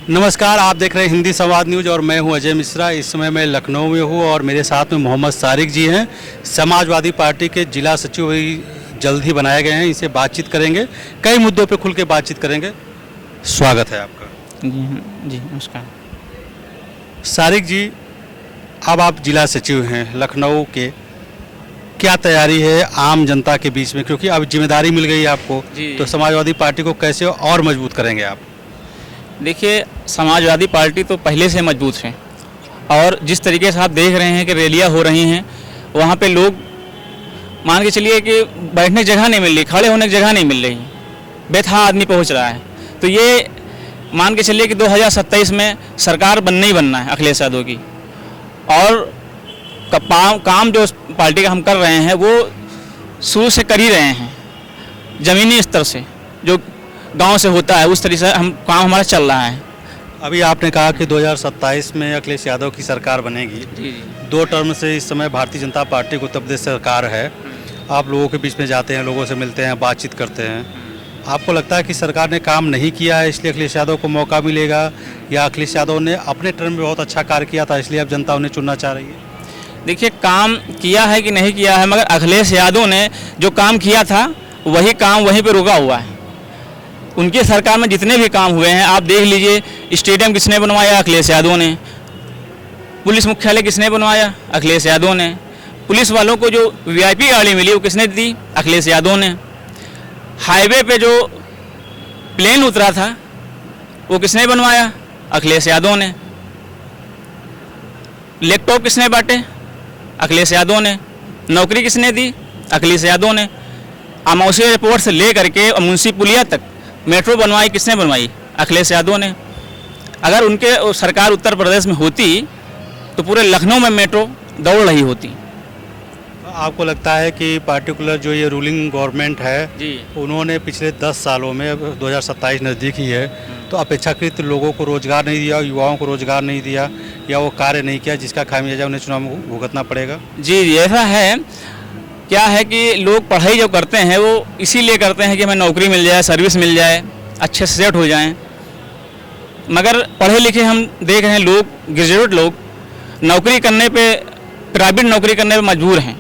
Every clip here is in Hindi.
नमस्कार, आप देख रहे हैं हिंदी संवाद न्यूज़ और मैं हूं अजय मिश्रा। इस समय मैं लखनऊ में हूं और मेरे साथ में मोहम्मद सारिक जी हैं। समाजवादी पार्टी के जिला सचिव भी जल्द ही बनाए गए हैं। इनसे बातचीत करेंगे, कई मुद्दों पे खुल के बातचीत करेंगे। स्वागत है आपका। जी नमस्कार। सारिक जी, अब आप जिला सचिव हैं लखनऊ के, क्या तैयारी है आम जनता के बीच में, क्योंकि अब जिम्मेदारी मिल गई है आपको, तो समाजवादी पार्टी को कैसे और मजबूत करेंगे आप? देखिए, समाजवादी पार्टी तो पहले से मजबूत है और जिस तरीके से आप देख रहे हैं कि रैलियां हो रही हैं, वहाँ पे लोग मान के चलिए कि बैठने की जगह नहीं मिल रही, खड़े होने की जगह नहीं मिल रही, बेथा आदमी पहुँच रहा है। तो ये मान के चलिए कि 2027 में सरकार बनना ही बनना है अखिलेश यादव की। और काम जो पार्टी का हम कर रहे हैं वो शुरू से कर ही रहे हैं, ज़मीनी स्तर से जो गांव से होता है उस तरीके से हम काम हमारा चल रहा है। अभी आपने कहा कि 2027 में अखिलेश यादव की सरकार बनेगी। जी। 2 टर्म से इस समय भारतीय जनता पार्टी को उत्तर प्रदेश सरकार है। आप लोगों के बीच में जाते हैं, लोगों से मिलते हैं, बातचीत करते हैं। आपको लगता है कि सरकार ने काम नहीं किया है इसलिए अखिलेश यादव को मौका मिलेगा, या अखिलेश यादव ने अपने टर्म में बहुत अच्छा कार्य किया था इसलिए अब जनता उन्हें चुनना चाह रही है? देखिए, काम किया है कि नहीं किया है, मगर अखिलेश यादव ने जो काम किया था वही काम वहीं पे रुका हुआ है। उनकी सरकार में जितने भी काम हुए हैं आप देख लीजिए, स्टेडियम किसने बनवाया? अखिलेश यादव ने। पुलिस मुख्यालय किसने बनवाया? अखिलेश यादव ने। पुलिस वालों को जो वीआईपी गाड़ी मिली वो किसने दी? अखिलेश यादव ने। हाईवे पे जो प्लेन उतरा था वो किसने बनवाया? अखिलेश यादव ने। लैपटॉप किसने बांटे? अखिलेश यादव ने। नौकरी किसने दी? अखिलेश यादव ने। अमावस्या एयरपोर्ट से ले करके मुंशी पुलिया तक मेट्रो बनवाई किसने बनवाई? अखिलेश यादव ने। अगर उनके सरकार उत्तर प्रदेश में होती तो पूरे लखनऊ में मेट्रो दौड़ रही होती। आपको लगता है कि पार्टिकुलर जो ये रूलिंग गवर्नमेंट है जी, उन्होंने पिछले 10 सालों में, अब 2027 नज़दीक ही है, तो अपेक्षाकृत लोगों को रोजगार नहीं दिया, युवाओं को रोजगार नहीं दिया, या वो कार्य नहीं किया जिसका खामियाजा उन्हें चुनाव में भुगतना पड़ेगा? जी, ऐसा है। क्या है कि लोग पढ़ाई जो करते हैं वो इसीलिए करते हैं कि हमें नौकरी मिल जाए, सर्विस मिल जाए, अच्छे से सेट हो जाएं। मगर पढ़े लिखे हम देख रहे हैं लोग, ग्रेजुएट लोग नौकरी करने पे, प्राइवेट नौकरी करने पे मजबूर हैं,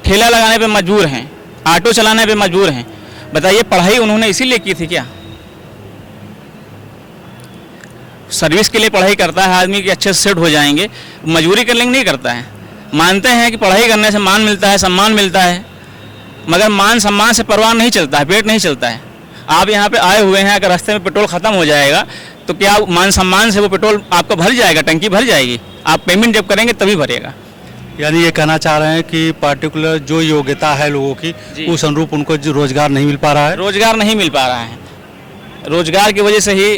ठेला लगाने पे मजबूर हैं, ऑटो चलाने पे मजबूर हैं। बताइए, पढ़ाई उन्होंने इसीलिए की थी क्या? सर्विस के लिए पढ़ाई करता है आदमी कि अच्छे से सेट हो जाएंगे, मजबूरी करने नहीं करता है। मानते हैं कि पढ़ाई करने से मान मिलता है, सम्मान मिलता है, मगर मान सम्मान से परवाह नहीं चलता है, पेट नहीं चलता है। आप यहाँ पे आए हुए हैं, अगर रास्ते में पेट्रोल ख़त्म हो जाएगा तो क्या मान सम्मान से वो पेट्रोल आपका भर जाएगा? टंकी भर जाएगी? आप पेमेंट जब करेंगे तभी भरेगा। यानी ये कहना चाह रहे हैं कि पार्टिकुलर जो योग्यता है लोगों की उस अनुरूप उनको जो रोजगार नहीं मिल पा रहा है। रोजगार नहीं मिल पा रहा है, रोजगार की वजह से ही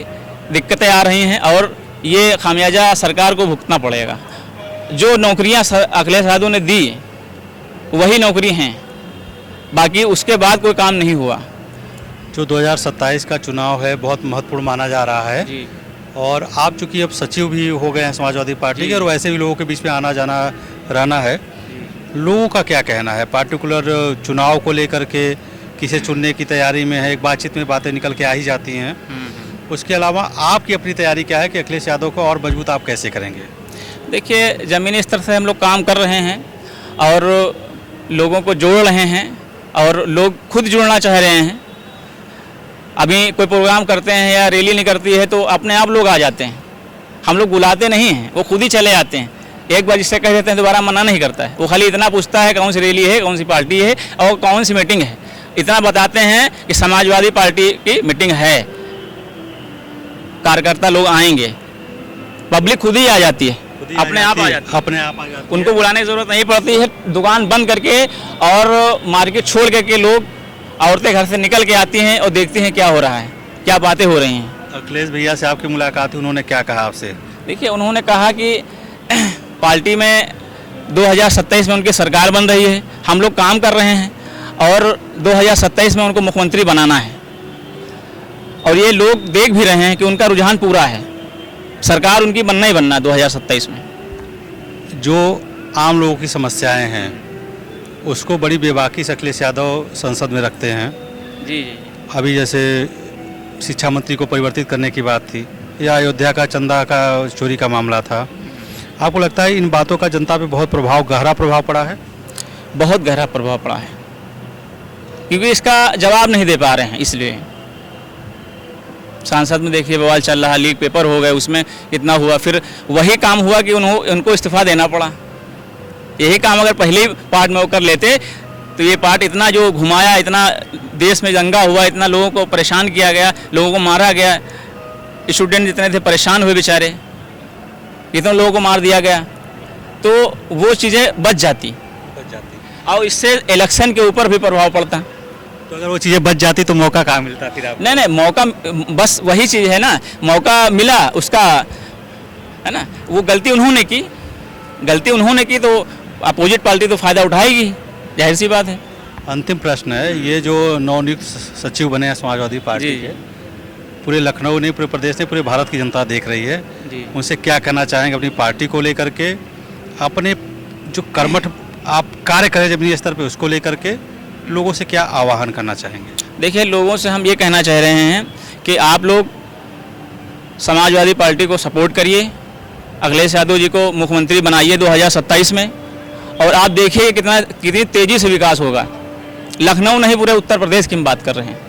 दिक्कतें आ रही हैं और ये खामियाजा सरकार को भुगतना पड़ेगा। जो नौकरियां अखिलेश यादव ने दी वही नौकरी हैं, बाकी उसके बाद कोई काम नहीं हुआ। जो 2027 का चुनाव है बहुत महत्वपूर्ण माना जा रहा है जी। और आप चूंकि अब सचिव भी हो गए हैं समाजवादी पार्टी के, और वैसे भी लोगों के बीच में आना जाना रहना है, लोगों का क्या कहना है पार्टिकुलर चुनाव को लेकर के? किसे चुनने की तैयारी में है? एक बातचीत में बातें निकल के आ ही जाती हैं। उसके अलावा आपकी अपनी तैयारी क्या है कि अखिलेश यादव को और मजबूत आप कैसे करेंगे? देखिए, ज़मीनी स्तर से हम लोग काम कर रहे हैं और लोगों को जोड़ रहे हैं और लोग खुद जुड़ना चाह रहे हैं। अभी कोई प्रोग्राम करते हैं या रैली निकलती है तो अपने आप लोग आ जाते हैं, हम लोग बुलाते नहीं हैं, वो खुद ही चले आते हैं। एक बार जिससे कह देते हैं दोबारा मना नहीं करता है, वो खाली इतना पूछता है कौन सी रैली है, कौन सी पार्टी है और कौन सी मीटिंग है। इतना बताते हैं कि समाजवादी पार्टी की मीटिंग है, कार्यकर्ता लोग आएंगे, पब्लिक खुद ही आ जाती है, अपने आप आ जाती है, अपने आप आ जाती है। उनको बुलाने की जरूरत नहीं पड़ती है। दुकान बंद करके और मार्केट छोड़ करके लोग, औरतें घर से निकल के आती हैं और देखती हैं क्या हो रहा है, क्या बातें हो रही हैं। अखिलेश भैया से आपकी मुलाकात हुई, उन्होंने क्या कहा आपसे? देखिए, उन्होंने कहा कि पार्टी में 2027 में उनकी सरकार बन रही है, हम लोग काम कर रहे हैं और 2027 में उनको मुख्यमंत्री बनाना है और ये लोग देख भी रहे हैं कि उनका रुझान पूरा है, सरकार उनकी बनना ही बनना 2027 में। जो आम लोगों की समस्याएं हैं उसको बड़ी बेबाकी से अखिलेश यादव संसद में रखते हैं। जी। अभी जैसे शिक्षा मंत्री को परिवर्तित करने की बात थी, या अयोध्या का चंदा का चोरी का मामला था, आपको लगता है इन बातों का जनता पे बहुत गहरा प्रभाव पड़ा है? बहुत गहरा प्रभाव पड़ा है, क्योंकि इसका जवाब नहीं दे पा रहे हैं। इसलिए सांसद में देखिए बवाल चल रहा, लीक पेपर हो गए, उसमें इतना हुआ, फिर वही काम हुआ कि उनको इस्तीफा देना पड़ा। यही काम अगर पहले ही पार्ट में वो कर लेते तो ये पार्ट इतना जो घुमाया, इतना देश में दंगा हुआ, इतना लोगों को परेशान किया गया, लोगों को मारा गया, स्टूडेंट जितने थे परेशान हुए बेचारे, इतने लोगों को मार दिया गया, तो वो चीज़ें बच जाती और इससे इलेक्शन के ऊपर भी प्रभाव पड़ता। तो अगर वो चीज़ें बच जाती तो मौका कहाँ मिलता फिर आप? नहीं, मौका बस वही चीज़ है ना, मौका मिला उसका, है ना, वो गलती उन्होंने की तो अपोजिट पार्टी तो फ़ायदा उठाएगी, जाहिर सी बात है। अंतिम प्रश्न है, ये जो नवनियुक्त सचिव बने हैं समाजवादी पार्टी जी। के, पूरे लखनऊ नहीं, पूरे प्रदेश नहीं, पूरे भारत की जनता देख रही है, जी। उनसे क्या कहना चाहेंगे अपनी पार्टी को लेकर के, अपने जो कर्मठ आप कार्य करें जमीनी स्तर पे उसको लेकर के लोगों से क्या आह्वान करना चाहेंगे? देखिए, लोगों से हम ये कहना चाह रहे हैं कि आप लोग समाजवादी पार्टी को सपोर्ट करिए, अखिलेश यादव जी को मुख्यमंत्री बनाइए 2027 में, और आप देखिए कितनी तेज़ी से विकास होगा। लखनऊ नहीं, पूरे उत्तर प्रदेश की हम बात कर रहे हैं।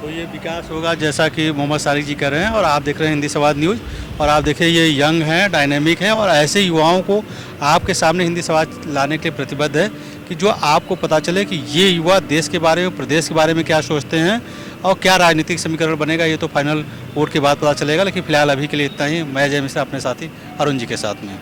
तो ये विकास होगा जैसा कि मोहम्मद सारिक जी कर रहे हैं, और आप देख रहे हैं हिंदी संवाद न्यूज़, और आप देखिए ये यंग हैं, डायनेमिक हैं, और ऐसे युवाओं को आपके सामने हिंदी संवाद लाने के लिए प्रतिबद्ध है कि जो आपको पता चले कि ये युवा देश के बारे में, प्रदेश के बारे में क्या सोचते हैं और क्या राजनीतिक समीकरण बनेगा, ये तो फाइनल वोट के बाद पता चलेगा। लेकिन फिलहाल अभी के लिए इतना ही। मैं जय मिश्रा अपने साथी अरुण जी के साथ में।